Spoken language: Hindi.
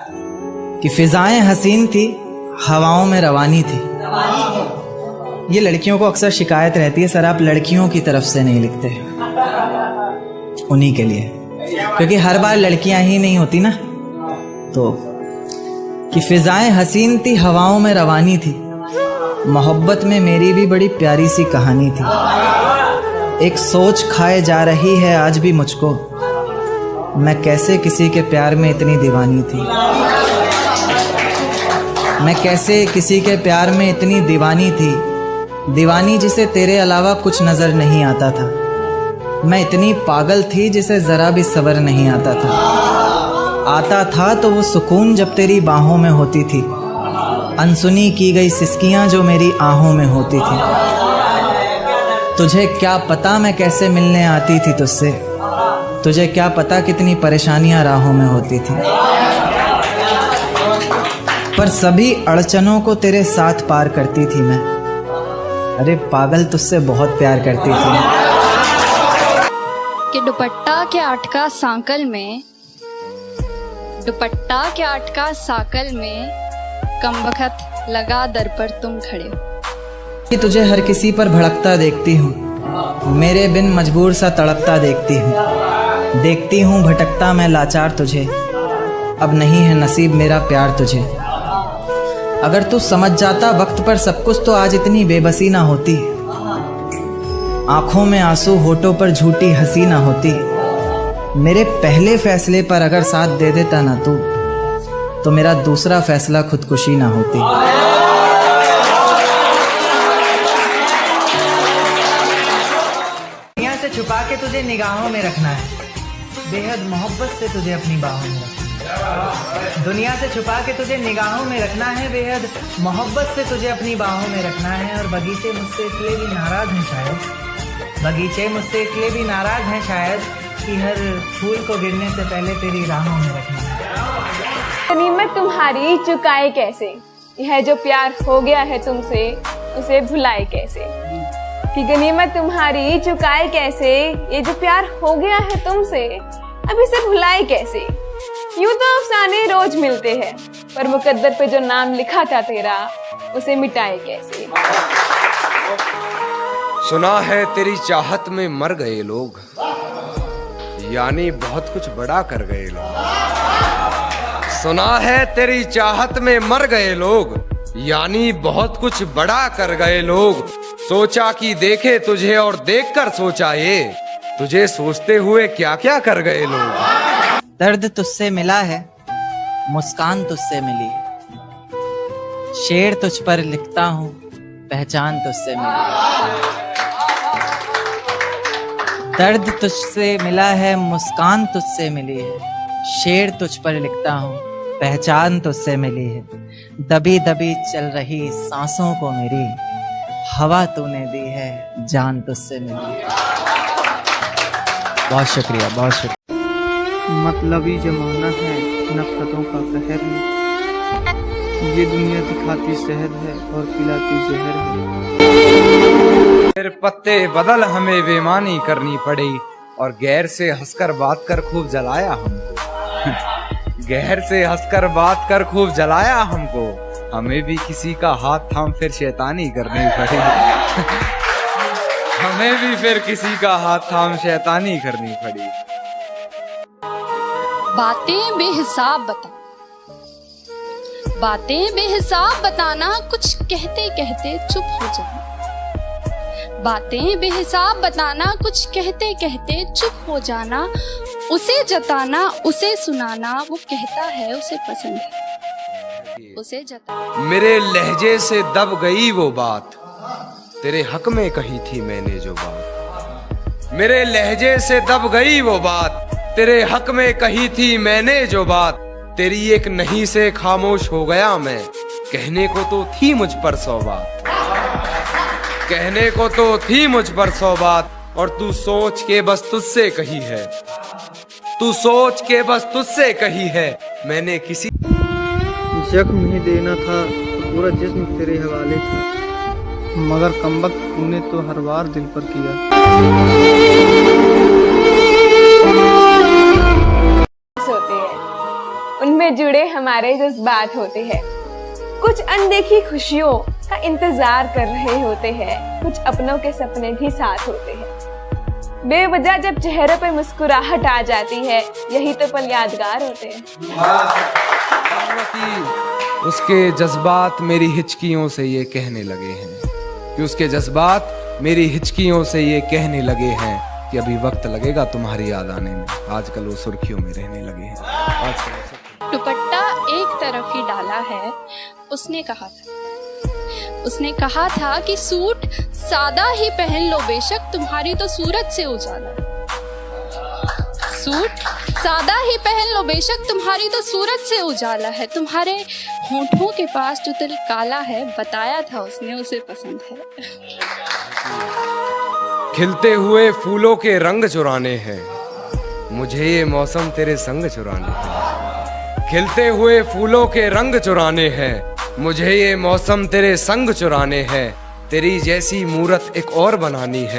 कि फिजाएं हसीन थी, हवाओं में रवानी थी। ये लड़कियों को अक्सर शिकायत रहती है, सर आप लड़कियों की तरफ से नहीं लिखते, उन्हीं के लिए, क्योंकि हर बार लड़कियां ही नहीं होती ना। तो कि फिजाएं हसीन थी, हवाओं में रवानी थी, मोहब्बत में मेरी भी बड़ी प्यारी सी कहानी थी। एक सोच खाए जा रही है आज भी मुझको, मैं कैसे किसी के प्यार में इतनी दीवानी थी। मैं कैसे किसी के प्यार में इतनी दीवानी थी, दीवानी जिसे तेरे अलावा कुछ नजर नहीं आता था। मैं इतनी पागल थी जिसे जरा भी सब्र नहीं आता था तो वो सुकून जब तेरी बाहों में होती थी, अनसुनी की गई सिसकियां जो मेरी आहों में होती थी। तुझे क्या पता मैं कैसे मिलने आती थी तुझसे, तुझे क्या पता कितनी परेशानियां राहों में होती थी। पर सभी अड़चनों को तेरे साथ पार करती थी मैं। अरे पागल, तुझसे बहुत प्यार करती थी। कि दुपट्टा के अटका सांकल में, दुपट्टा के अटका साकल में, कमबख्त लगा दर पर तुम खड़े हो। कि तुझे हर किसी पर भड़कता देखती हूँ, मेरे बिन मजबूर सा तड़पता देखती हूँ भटकता मैं लाचार तुझे, अब नहीं है नसीब मेरा प्यार तुझे। अगर तू समझ जाता वक्त पर सब कुछ तो आज इतनी बेबसी ना होती, आंखों में आंसू होठों पर झूठी हंसी ना होती। मेरे पहले फैसले पर अगर साथ दे देता ना तू, तो मेरा दूसरा फैसला खुदकुशी ना होती। दुनिया से छुपा के तुझे निगाहों में रखना है, बेहद मोहब्बत से तुझे अपनी बाहों में रखना है। दुनिया से छुपा के तुझे निगाहों में रखना है, बेहद मोहब्बत से तुझे अपनी बाहों में रखना है। और बगीचे मुझसे इसलिए भी नाराज हैं शायद, बगीचे मुझसे इसलिए भी नाराज हैं शायद, कि हर फूल को गिरने से पहले तेरी राहों में रखना है। गनीमत तुम्हारी चुकाए कैसे, यह जो प्यार हो गया है तुमसे उसे भुलाए कैसे। कि गनीमत तुम्हारी चुकाए कैसे, ये जो प्यार हो गया है तुमसे अब इसे भुलाए कैसे। यूं तो अफसाने रोज मिलते हैं, पर मुकद्दर पे जो नाम लिखा था तेरा उसे मिटाए कैसे। सुना है तेरी चाहत में मर गए लोग, यानी बहुत कुछ बड़ा कर गए लोग। सुना है तेरी चाहत में मर गए लोग, यानी बहुत कुछ बड़ा कर गए लोग। सोचा कि देखे तुझे और देखकर सोचा ये, तुझे सोचते हुए क्या क्या कर गए लोग। दर्द तुझसे मिला है, मुस्कान तुझसे मिली, शेर तुझ पर लिखता हूँ, पहचान तुझसे मिली। दर्द तुझसे मिला है, मुस्कान तुझसे मिली है, शेर तुझ पर लिखता हूँ, पहचान तुझसे मिली है। दबी दबी चल रही सांसों को मेरी, हवा तूने दी है, जान तुझसे मिली। बहुत शुक्रिया, बहुत शुक्रिया। मतलबी जमाना है, नफरतों का कहर है, ये दुनिया दिखाती शहद है और पिलाती जहर है। फिर पत्ते बदल हमें बेईमानी करनी पड़ी, और गैर से हंसकर बात कर खूब जलाया हमको। गैर से हंसकर बात कर खूब जलाया हमको, हमें भी किसी का हाथ थाम फिर शैतानी करनी पड़ी। हमें भी फिर किसी का हाथ थाम शैतानी करनी पड़ी। बातें बेहिसाब बता, बातें बेहिसाब बताना, कुछ कहते कहते चुप हो जाना। बातें बेहिसाब बताना, कुछ कहते कहते चुप हो जाना। उसे जताना, उसे सुनाना, वो कहता है उसे पसंद है, उसे जताना। मेरे लहजे से दब गई वो बात, तेरे हक में कही थी मैंने जो बात। मेरे लहजे से दब गई वो बात, तेरे हक में कही थी मैंने जो बात। तेरी एक नहीं से खामोश हो गया मैं, कहने को तो थी मुझ पर 100 बात, कहने को तो थी मुझ पर 100 बात। और तू सोच के बस तुझसे कही है, तू सोच के बस तुझसे कही है, मैंने किसी जख्म ही देना था तो पूरा जिस्म तेरे हवाले था, मगर कमबख्त तूने तो हर बार दिल पर किया। होते हैं उनमें से जुड़े हमारे जज्बात होते हैं। कुछ अनदेखी खुशियों का इंतजार कर रहे होते हैं, कुछ अपनों के सपने भी साथ होते हैं। बेवजह जब चेहरे पे मुस्कुराहट आ जाती है, यही तो पल यादगार होते हैं। उसके जज्बात मेरी हिचकियों से ये कहने लगे हैं, कि उसके जज्बात मेरी हिचकियों से ये कहने लगे हैं कि अभी वक्त लगेगा तुम्हारी याद आने में। आजकल वो सुर्खियों में रहने लगे हैं। दुपट्टा एक तरफ ही डाला है, उसने कहा था कि सूट सादा ही पहन लो बेशक, तुम्हारी तो सूरत से उजाला। सूट सादा ही पहन लो बेशक, तुम्हारी तो सूरत से उजाला है। तुम्हारे होठों के पास जो तिल काला है, बताया था उसने उसे पसंद है। खिलते हुए फूलों के रंग चुराने हैं, मुझे ये मौसम तेरे संग चुराने हैं। खिलते हुए फूलों के रंग चुराने हैं, मुझे ये मौसम तेरे संग चुराने हैं। तेरी जैसी मूरत एक और बनानी है।